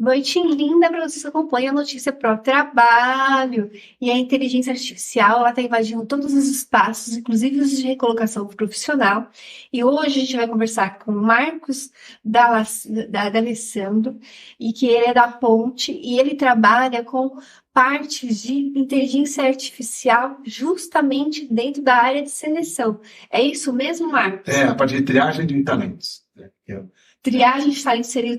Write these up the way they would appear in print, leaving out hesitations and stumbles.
Noite linda para vocês que acompanham a notícia pro trabalho. E a inteligência artificial, ela está invadindo todos os espaços, inclusive os de recolocação profissional. E hoje a gente vai conversar com o Marcos D'Alessandro, e que ele é da Ponte, e ele trabalha com partes de inteligência artificial justamente dentro da área de seleção. É isso mesmo, Marcos? A parte de triagem de talentos. Triagem de talentos seria o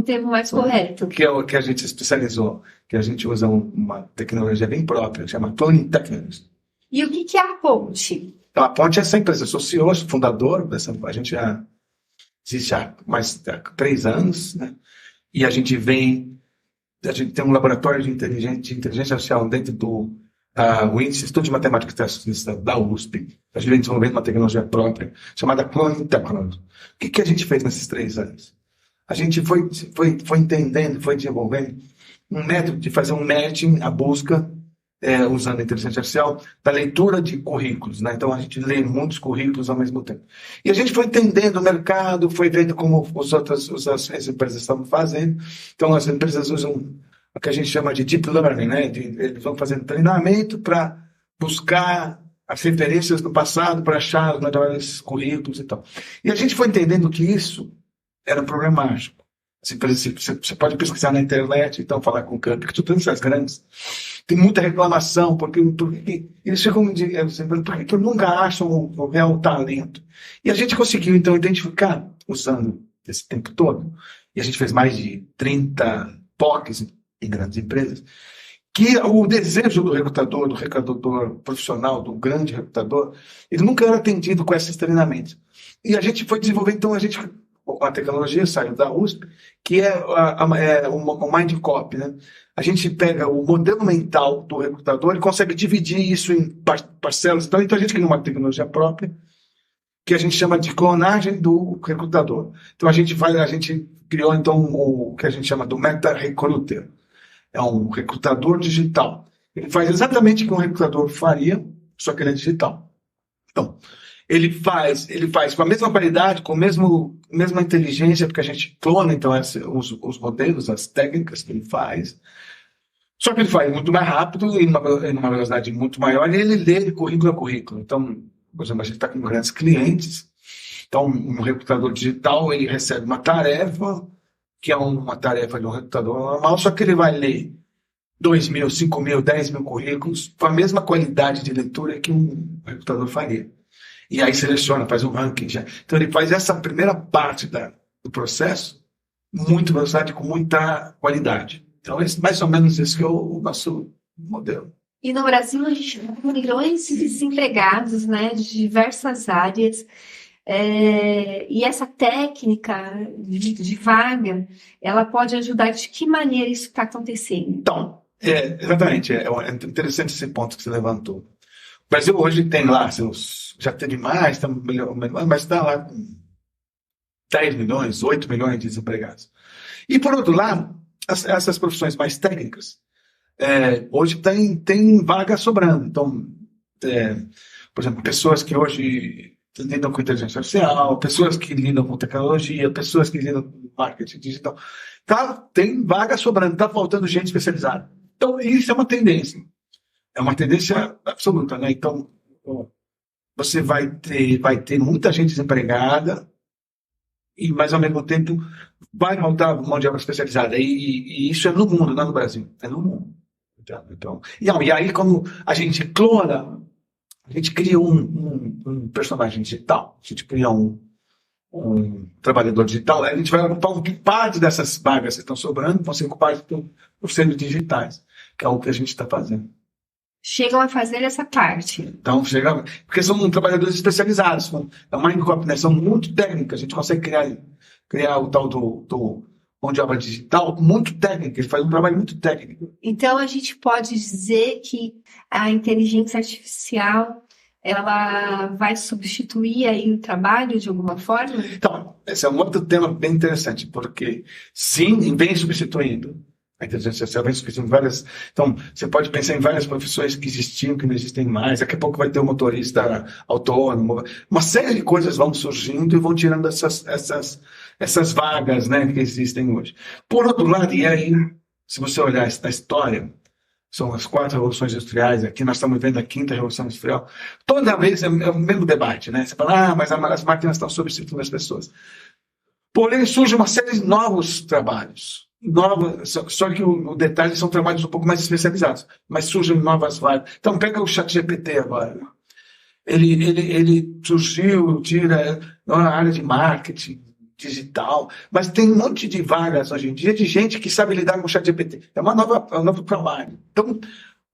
termo mais correto. Que é o que a gente especializou, que a gente usa uma tecnologia bem própria, chama Cloning Technology. E o que é a Ponte? Então, a Ponte é essa empresa. Eu sou CEO, fundador dessa. A gente já existe há mais de 3 anos, né? E a gente tem um laboratório de inteligência artificial dentro do Instituto de Matemática e Estatística da USP. A gente vem desenvolvendo uma tecnologia própria chamada Cloning Technology. O que a gente fez nesses 3 anos? A gente foi entendendo, foi desenvolvendo um método de fazer um matching, a busca, usando a inteligência artificial, da leitura de currículos, né? Então a gente lê muitos currículos ao mesmo tempo. E a gente foi entendendo o mercado, foi vendo como as empresas estavam fazendo. Então as empresas usam o que a gente chama de deep learning, né? Eles vão fazendo treinamento para buscar as referências do passado, para achar os melhores currículos e tal. E a gente foi entendendo que isso era problemático. Você pode pesquisar na internet, então falar com o campo, que todas essas grandes tem muita reclamação, porque eles ficam dizendo, por que nunca acham o real talento? E a gente conseguiu, então, identificar, usando esse tempo todo, e a gente fez mais de 30 POCs em grandes empresas, que o desejo do recrutador profissional, do grande recrutador, ele nunca era atendido com esses treinamentos. E a gente foi desenvolver, então, a tecnologia saiu da USP, que é o Mindcop, né? A gente pega o modelo mental do recrutador e consegue dividir isso em parcelas. Então a gente criou uma tecnologia própria que a gente chama de clonagem do recrutador. Então a gente criou então o que a gente chama do Meta Recruiter. É um recrutador digital. Ele faz exatamente o que um recrutador faria, só que ele é digital. Então, ele faz com a mesma qualidade, com a mesma inteligência, porque a gente clona, então, os modelos, as técnicas que ele faz. Só que ele faz muito mais rápido e numa velocidade muito maior, e ele lê de currículo a currículo. Então, por exemplo, a gente está com grandes clientes. Então, um recrutador digital, ele recebe uma tarefa, que é uma tarefa de um recrutador normal, só que ele vai ler 2.000, 5.000, 10.000 currículos com a mesma qualidade de leitura que um recrutador faria. E aí seleciona, faz um ranking já. Então ele faz essa primeira parte do processo muito velocidade, com muita qualidade. Então é mais ou menos esse que é o nosso modelo. E no Brasil a gente tem milhões de desempregados, né, de diversas áreas. E essa técnica de vaga, ela pode ajudar? De que maneira isso está acontecendo? Então, exatamente. É interessante esse ponto que você levantou. O Brasil hoje tem lá já teve mais, mas está lá com 10 milhões, 8 milhões de desempregados. E, por outro lado, essas profissões mais técnicas, hoje tem vaga sobrando. Então, por exemplo, pessoas que hoje lidam com inteligência artificial, pessoas que lidam com tecnologia, pessoas que lidam com marketing digital. Tem vaga sobrando, está faltando gente especializada. Então, isso é uma tendência. É uma tendência absoluta, né? Então, você vai ter muita gente desempregada, mas, ao mesmo tempo, vai faltar mão de obra especializada. E isso é no mundo, não é no Brasil. É no mundo. Então, e aí, como a gente clona, a gente cria um personagem digital. A gente cria um trabalhador digital. A gente vai ocupar parte dessas vagas que estão sobrando, vão ser ocupadas por seres digitais, que é o que a gente está fazendo. Chegam a fazer essa parte. Então, porque são trabalhadores especializados. É uma Mindcop, né? São muito técnicas. A gente consegue criar o tal do mão de obra digital muito técnica. Ele faz um trabalho muito técnico. Então, a gente pode dizer que a inteligência artificial, ela vai substituir aí o trabalho de alguma forma? Então, esse é um outro tema bem interessante, porque sim, vem substituindo. A inteligência artificial vem substituindo várias. Então, você pode pensar em várias profissões que existiam, que não existem mais. Daqui a pouco vai ter um motorista autônomo. Uma série de coisas vão surgindo e vão tirando essas vagas, né, que existem hoje. Por outro lado, e aí, se você olhar a história, são as 4 revoluções industriais, aqui nós estamos vendo a 5ª revolução industrial, toda vez é o mesmo debate, né? Você fala, mas as máquinas estão substituindo as pessoas. Porém, surge uma série de novos trabalhos. Só que o detalhe são trabalhos um pouco mais especializados, mas surgem novas vagas. Então, pega o ChatGPT agora. Ele surgiu, tira na área de marketing digital, mas tem um monte de vagas hoje em dia de gente que sabe lidar com o ChatGPT. É um novo trabalho. Então,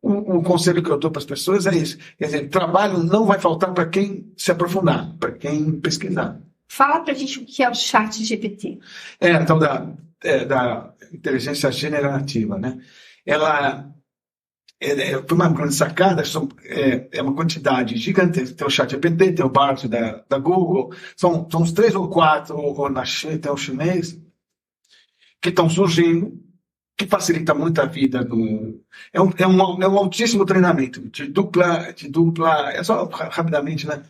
o conselho que eu dou para as pessoas é isso. Quer dizer, trabalho não vai faltar para quem se aprofundar, para quem pesquisar. Fala para a gente o que é o ChatGPT. É a tal da inteligência generativa, né? Ela foi uma grande sacada, é uma quantidade gigantesca. Tem o ChatGPT, tem o Bard da Google, são uns 3 ou 4, ou na China tem o chinês, que estão surgindo, que facilita muito a vida. É um altíssimo treinamento, de dupla, é só rapidamente, né?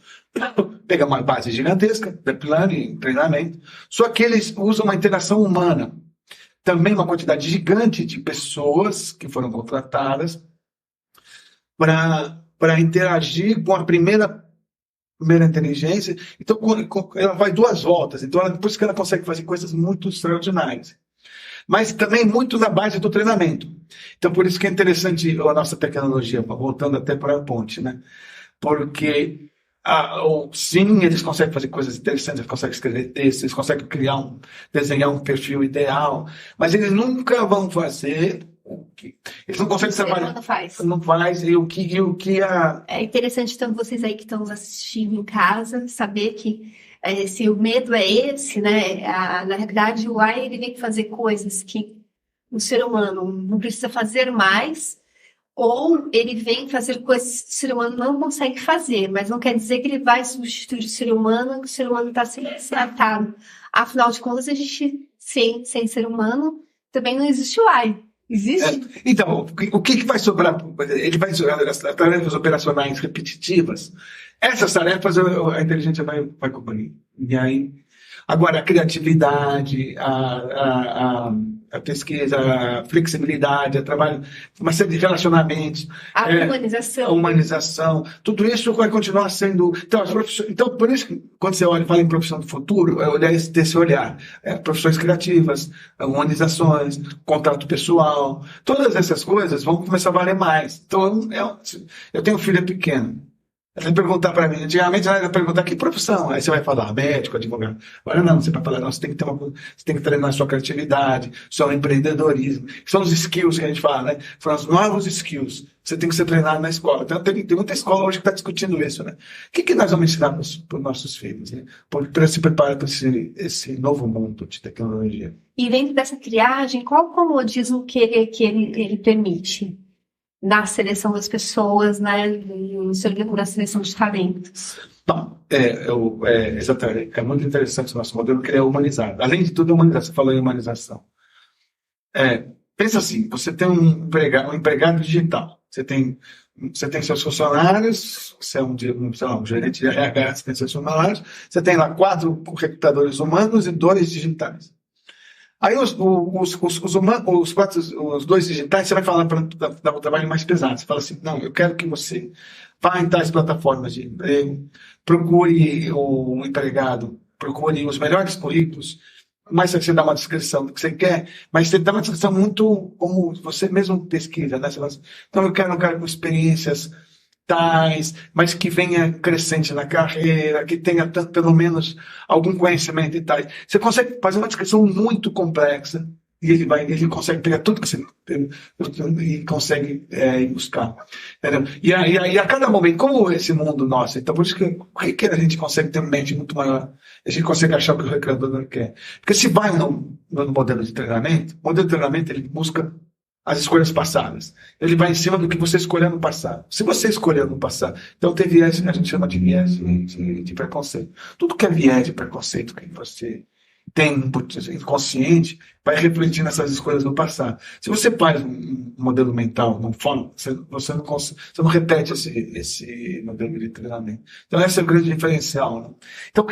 Pegar uma base gigantesca, deep learning, treinamento, só que eles usam uma interação humana. Também uma quantidade gigante de pessoas que foram contratadas para interagir com a primeira inteligência. Então, ela vai 2 voltas. Então, por isso que ela consegue fazer coisas muito extraordinárias. Mas também muito na base do treinamento. Então, por isso que é interessante a nossa tecnologia, voltando até para a ponte, né? Porque sim, eles conseguem fazer coisas interessantes, eles conseguem escrever textos, eles conseguem desenhar um perfil ideal, mas eles nunca vão fazer o que eles não conseguem trabalhar. Não faz. É interessante, então, vocês aí que estão nos assistindo em casa, saber que se o medo é esse, né? Na realidade, o AI ele vem fazer coisas que o ser humano não precisa fazer mais, ou ele vem fazer coisas que o ser humano não consegue fazer, mas não quer dizer que ele vai substituir o ser humano, que o ser humano está sempre tratado. Afinal de contas, a gente, sem ser humano, também não existe o AI. Existe? Então, o que vai sobrar? Ele vai sobrar as tarefas operacionais repetitivas. Essas tarefas a inteligência vai cobrir. E aí, agora, a criatividade, a pesquisa, a flexibilidade, o trabalho, uma série de relacionamentos. A humanização. A humanização. Tudo isso vai continuar sendo. Então, por isso, quando você fala em profissão do futuro, é olhar desse olhar. Profissões criativas, humanizações, contato pessoal. Todas essas coisas vão começar a valer mais. Então, eu tenho um filho pequeno. Ela perguntar para mim, antigamente ela ia perguntar que profissão, aí você vai falar médico, advogado. Agora não, você vai falar, não, você tem que treinar a sua criatividade, seu empreendedorismo. São os skills que a gente fala, né? São os novos skills. Você tem que ser treinado na escola. Então, tem muita escola hoje que está discutindo isso, né? O que nós vamos ensinar para os nossos filhos, né? Para se preparar para esse novo mundo de tecnologia. E dentro dessa triagem, qual o comodismo que ele permite? Na seleção das pessoas, né, na seleção de talentos. Bom, exatamente. É muito interessante o nosso modelo, que ele é humanizado. Além de tudo, você falou em humanização. Pensa assim, você tem um empregado digital. Você tem seus funcionários, você é um gerente de RH, você tem seus funcionários, você tem lá 4 recrutadores humanos e 2 digitais. Aí os 2 digitais, você vai falar para dar um trabalho mais pesado. Você fala assim, não, eu quero que você vá em tais plataformas de emprego, procure um empregado, procure os melhores currículos, mas você dá uma descrição do que você quer, mas você dá uma descrição muito como você mesmo pesquisa, né? Você fala assim, então eu quero um cara com experiências tais, mas que venha crescente na carreira, que tenha pelo menos algum conhecimento e tal. Você consegue fazer uma descrição muito complexa e ele consegue pegar tudo que você e consegue ir buscar. Entendeu? E aí, a cada momento, como esse mundo nosso, então por isso que a gente consegue ter uma mente muito maior, a gente consegue achar o que o recrutador quer. Porque se vai no modelo de treinamento, o modelo de treinamento ele busca as escolhas passadas. Ele vai em cima do que você escolheu no passado. Se você escolheu no passado, então tem viés, a gente chama de viés de preconceito. Tudo que é viés de preconceito que você tem inconsciente vai refletir nessas escolhas do passado. Se você faz um modelo mental, não fala, você não repete esse modelo de treinamento. Então esse é o grande diferencial. Né? Então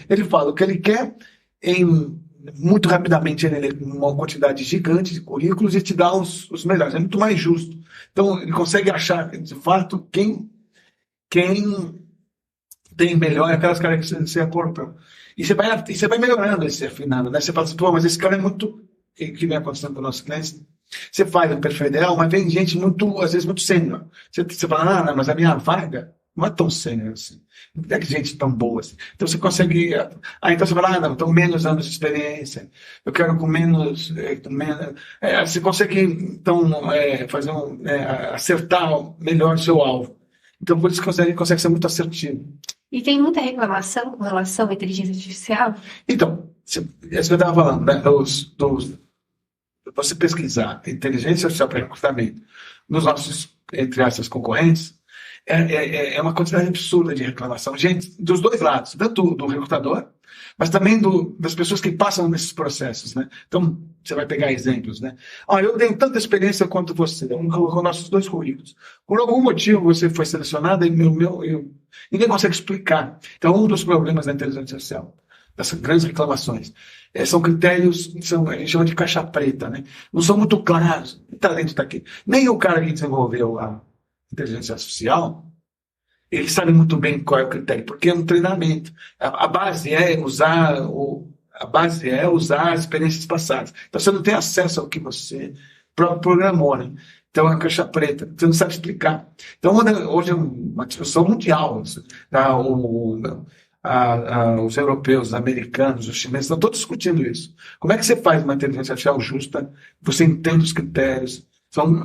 ele fala o que ele quer muito rapidamente ele lê uma quantidade gigante de currículos e te dá os melhores. É muito mais justo. Então, ele consegue achar, de fato, quem tem melhor aquelas características que você acortou. E você vai melhorando esse afinado, né? Você fala assim, pô, mas esse cara é muito... que vem acontecendo com os nossos clientes. Você faz o perfil ideal, mas vem gente muito, às vezes, muito sênior. Você fala, não, mas a minha vaga não é tão sênior assim. Não tem gente tão boa assim. Então você consegue. Então você fala, não, então menos anos de experiência. Eu quero com menos. Você consegue, então, fazer acertar melhor o seu alvo. Então por isso que consegue ser muito assertivo. E tem muita reclamação com relação à inteligência artificial? Então, isso que eu estava falando, né? Você pesquisar inteligência artificial para recrutamento nos nossos, entre aspas, concorrentes, é uma quantidade absurda de reclamação. Gente, dos dois lados, tanto do recrutador, mas também das pessoas que passam nesses processos, né? Então, você vai pegar exemplos, né? Olha, eu tenho tanta experiência quanto você, com nossos dois currículos. Por algum motivo você foi selecionado e ninguém consegue explicar. Então, um dos problemas da inteligência artificial, dessas grandes reclamações, são critérios, a gente chama de caixa preta, né? Não são muito claros. O talento está aqui. Nem o cara que desenvolveu a inteligência artificial, ele sabe muito bem qual é o critério, porque é um treinamento. A base é usar as experiências passadas. Então você não tem acesso ao que você programou, né? Então é uma caixa preta, você não sabe explicar. Então hoje é uma discussão mundial. Os europeus, os americanos, os chineses estão todos discutindo isso. Como é que você faz uma inteligência artificial justa? Você entende os critérios, são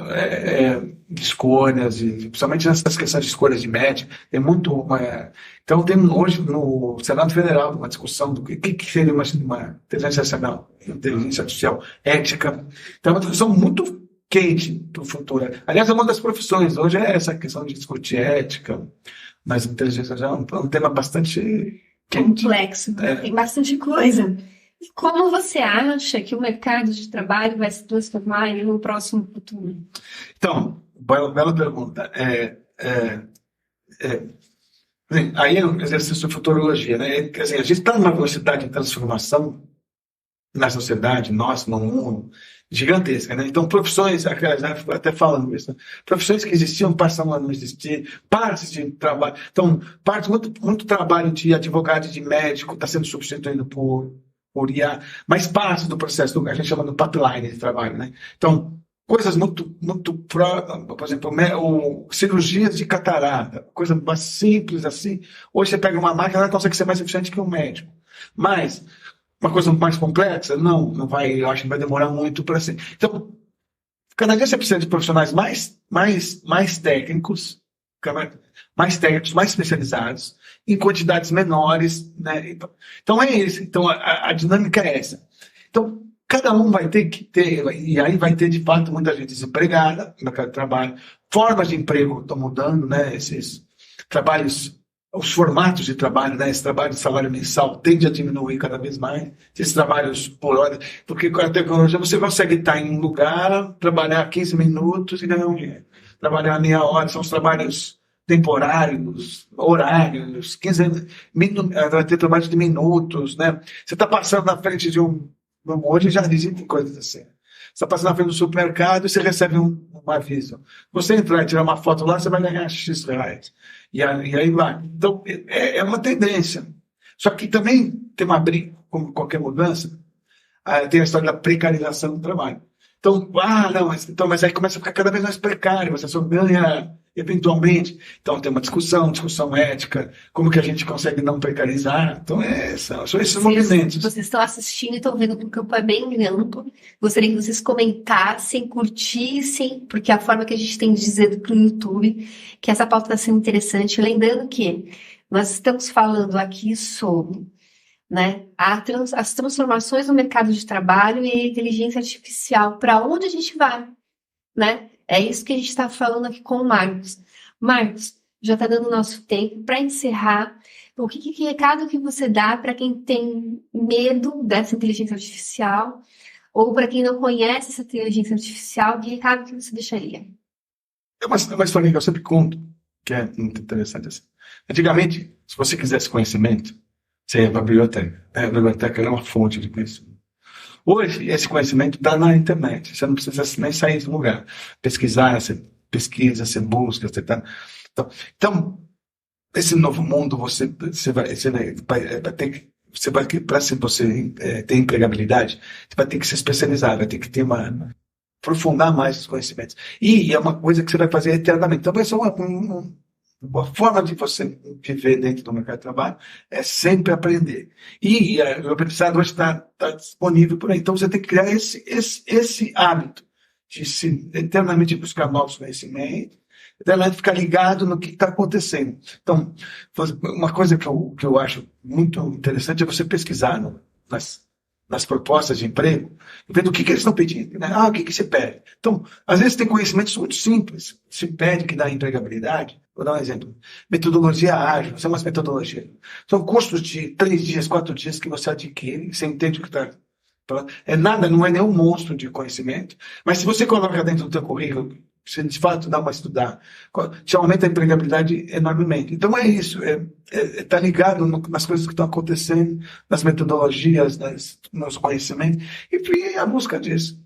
de escolhas, principalmente nessas questões de escolhas de média, tem muito. Então, tem hoje no Senado Federal uma discussão do que seria uma inteligência artificial ética. Então, é uma discussão muito quente para o futuro. Aliás, é uma das profissões. Hoje é essa questão de discutir ética, mas inteligência artificial é um tema bastante quente. Complexo, né? Tem bastante coisa. E como você acha que o mercado de trabalho vai se transformar no próximo futuro? Então, bela pergunta. Aí é um exercício de futurologia, né? Quer dizer, a gente está numa velocidade de transformação na sociedade, nossa, no mundo, gigantesca, né? Então, profissões, até falando isso, né? Profissões que existiam passam a não existir, partes de trabalho. Então, muito trabalho de advogado e de médico está sendo substituído por IA, mas parte do processo, a gente chama de pipeline de trabalho, né? Então, coisas muito, muito, por exemplo, cirurgias de catarata, coisa mais simples assim. Hoje você pega uma máquina, ela consegue ser mais eficiente que um médico. Mas uma coisa mais complexa, não vai, eu acho que vai demorar muito para ser. Então, cada dia você precisa de profissionais mais técnicos, mais especializados, em quantidades menores, né? Então é isso. Então a dinâmica é essa. Então cada um vai ter que ter, e aí vai ter de fato muita gente desempregada no mercado de trabalho, formas de emprego estão mudando, né? Esses trabalhos, os formatos de trabalho, né? Esse trabalho de salário mensal tende a diminuir cada vez mais, esses trabalhos por hora, porque com a tecnologia você consegue estar em um lugar, trabalhar 15 minutos e ganhar um dinheiro. Trabalhar meia hora, são os trabalhos temporários, horários, 15 minutos, vai ter trabalho de minutos, né? Você está passando na frente de hoje já dizem coisas assim. Você está passando na frente do supermercado e você recebe um aviso. Você entrar e tirar uma foto lá, você vai ganhar X reais. E aí vai. Então, é uma tendência. Só que também tem uma briga, como qualquer mudança, tem a história da precarização do trabalho. Então, mas aí começa a ficar cada vez mais precário, você só ganha eventualmente. Então, tem uma discussão ética, como que a gente consegue não precarizar. Então, são esses movimentos. Vocês estão assistindo e estão vendo que o campo é bem amplo. Gostaria que vocês comentassem, curtissem, porque é a forma que a gente tem de dizer para o YouTube, que essa pauta está sendo interessante. Lembrando que nós estamos falando aqui sobre, né, as transformações no mercado de trabalho e a inteligência artificial, para onde a gente vai, né? É isso que a gente está falando aqui com o Marcos. Marcos, já está dando nosso tempo para encerrar. Que recado que você dá para quem tem medo dessa inteligência artificial ou para quem não conhece essa inteligência artificial? Que recado que você deixaria? É uma história que eu sempre conto, que é muito interessante assim. Antigamente, se você quisesse conhecimento, Sim, para a biblioteca. A biblioteca é uma fonte de conhecimento. Hoje, esse conhecimento está na internet. Você não precisa nem sair do lugar. Pesquisar, você pesquisa, você busca, você tá... Então, esse novo mundo, vai ter que... Para você ter empregabilidade, você vai ter que se especializar, vai ter que ter aprofundar mais os conhecimentos. E é uma coisa que você vai fazer eternamente. Então, vai ser uma forma de você viver dentro do mercado de trabalho é sempre aprender. E o aprendizado hoje está disponível por aí. Então, você tem que criar esse hábito de se eternamente buscar novos conhecimentos, eternamente ficar ligado no que está acontecendo. Então, uma coisa que eu acho muito interessante é você pesquisar nas propostas de emprego, vendo o que eles estão pedindo, né? O que se pede. Então, às vezes tem conhecimentos muito simples, se pede que dá empregabilidade. Vou dar um exemplo. Metodologia ágil, são umas metodologias. São cursos de 3 dias, 4 dias que você adquire, você entende o que está. É nada, não é nenhum monstro de conhecimento, mas se você coloca dentro do teu currículo, você de fato dá uma estudar, te aumenta a empregabilidade enormemente. Então é isso, tá ligado nas coisas que estão acontecendo, nas metodologias, nos conhecimentos, e a busca disso.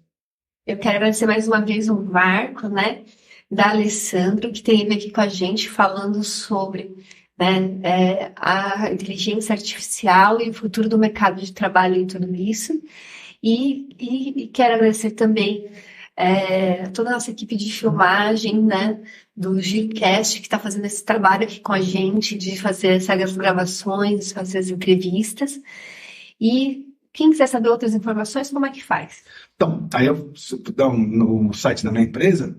Eu quero agradecer mais uma vez o Marco, né, da Alessandro, que esteve aqui com a gente falando sobre, né, a inteligência artificial e o futuro do mercado de trabalho e tudo isso. E quero agradecer também toda a nossa equipe de filmagem, né, do Gilcast, que está fazendo esse trabalho aqui com a gente, de fazer essas gravações, fazer as entrevistas. E quem quiser saber outras informações, como é que faz? Então, aí eu dou no site da minha empresa,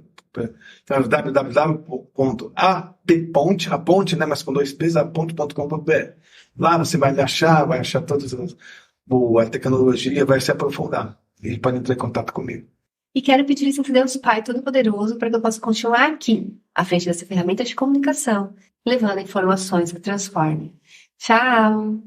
www.apponte, a ponte, né, mas com 2 P's, aponte.com.br. Lá você vai achar todas a tecnologia, vai se aprofundar. E pode entrar em contato comigo. E quero pedir licença a Deus Pai Todo-Poderoso para que eu possa continuar aqui, à frente dessa ferramenta de comunicação, levando informações que transformem. Tchau!